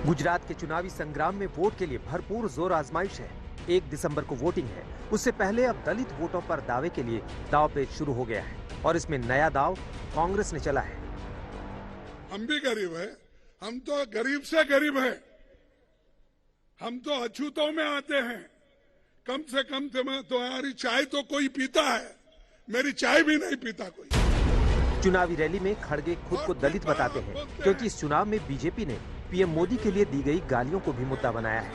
गुजरात के चुनावी संग्राम में वोट के लिए भरपूर जोर आजमाइश है। 1 दिसंबर को वोटिंग है। उससे पहले अब दलित वोटों पर दावे के लिए दांवपेच शुरू हो गया है और इसमें नया दांव कांग्रेस ने चला है। हम भी गरीब है, हम तो गरीब से गरीब है, हम तो अछूतों में आते हैं। कम से कम तुम्हारी चाय तो कोई पीता है, मेरी चाय भी नहीं पीता कोई। चुनावी रैली में खड़गे खुद को दलित बताते हैं क्योंकि इस चुनाव में बीजेपी ने पीएम मोदी के लिए दी गई गालियों को भी मुद्दा बनाया है।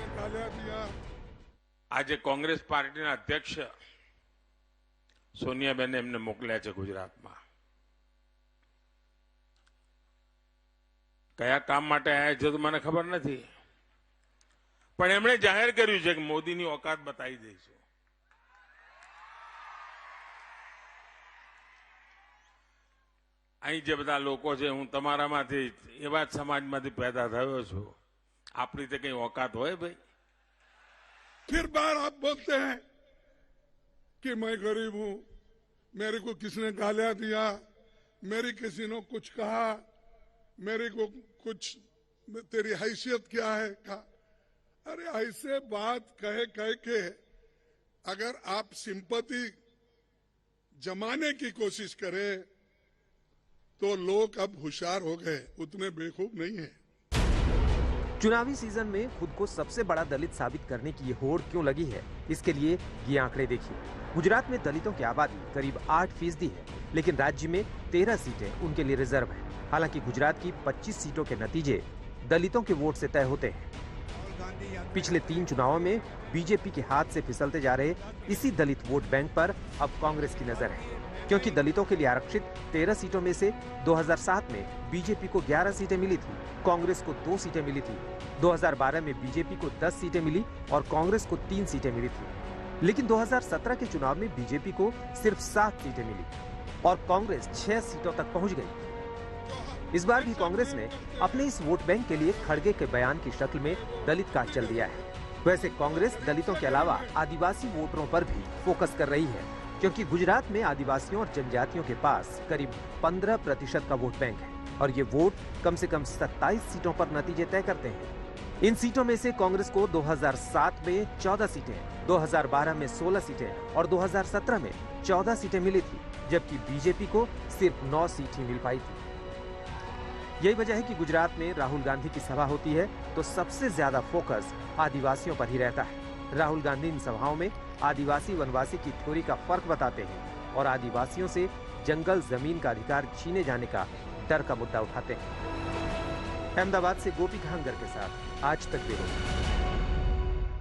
आज कांग्रेस पार्टी अध्यक्ष सोनियाबेन एमने मोकल्या है गुजरात में। कया काम माटे आया है तो મને ખબર નથી, પણ એમણે જાહેર કર્યું છે કે મોદીની औकात બતાવી દઈશું। અહીં જે બધા લોકો છે, હું તમારામાંથી એવા જ સમાજમાંથી पैदा થયો છું, આપણી તો કઈ औकात હોય ભાઈ? फिर बार आप बोलते हैं कि मैं गरीब हूं, मेरे को किसने गालियां दिया, मेरी किसी ने कुछ कहा, मेरे को कुछ तेरी हैसियत क्या है कहा। अरे ऐसे बात कह के अगर आप सिंपैथी जमाने की कोशिश करें तो लोग अब होशियार हो गए, उतने बेवकूफ नहीं है। चुनावी सीजन में खुद को सबसे बड़ा दलित साबित करने की ये होड़ क्यों लगी है, इसके लिए ये आंकड़े देखिए। गुजरात में दलितों की आबादी करीब 8% है, लेकिन राज्य में 13 सीटें उनके लिए रिजर्व है। हालांकि गुजरात की 25 सीटों के नतीजे दलितों के वोट से तय होते हैं। पिछले 3 चुनावों में बीजेपी के हाथ से फिसलते जा रहे इसी दलित वोट बैंक पर अब कांग्रेस की नजर है, क्योंकि दलितों के लिए आरक्षित 13 सीटों में से 2007 में बीजेपी को 11 सीटें मिली थी, कांग्रेस को 2 सीटें मिली थी। 2012 में बीजेपी को 10 सीटें मिली और कांग्रेस को 3 सीटें मिली थी। लेकिन 2017 के चुनाव में बीजेपी को सिर्फ 7 सीटें मिली और कांग्रेस 6 सीटों तक पहुंच गई। इस बार भी कांग्रेस ने अपने इस वोट बैंक के लिए खड़गे के बयान की शक्ल में दलित कार्ड चल दिया है। वैसे कांग्रेस दलितों के अलावा आदिवासी वोटरों पर भी फोकस कर रही है, क्योंकि गुजरात में आदिवासियों और जनजातियों के पास करीब 15% का वोट बैंक है और ये वोट कम से कम 27 सीटों पर नतीजे तय करते हैं। इन सीटों में से कांग्रेस को 2007 में 14 सीटें, 2012 में 16 सीटें और 2017 में 14 सीटें मिली थी, जबकि बीजेपी को सिर्फ 9 सीट ही मिल पाई थी। यही वजह है कि गुजरात में राहुल गांधी की सभा होती है तो सबसे ज्यादा फोकस आदिवासियों पर ही रहता है। राहुल गांधी इन सभाओं में आदिवासी वनवासी की थ्योरी का फर्क बताते हैं और आदिवासियों से जंगल जमीन का अधिकार छीने जाने का डर का मुद्दा उठाते हैं। अहमदाबाद से गोपी घांगर के साथ आज तक ब्यूरो।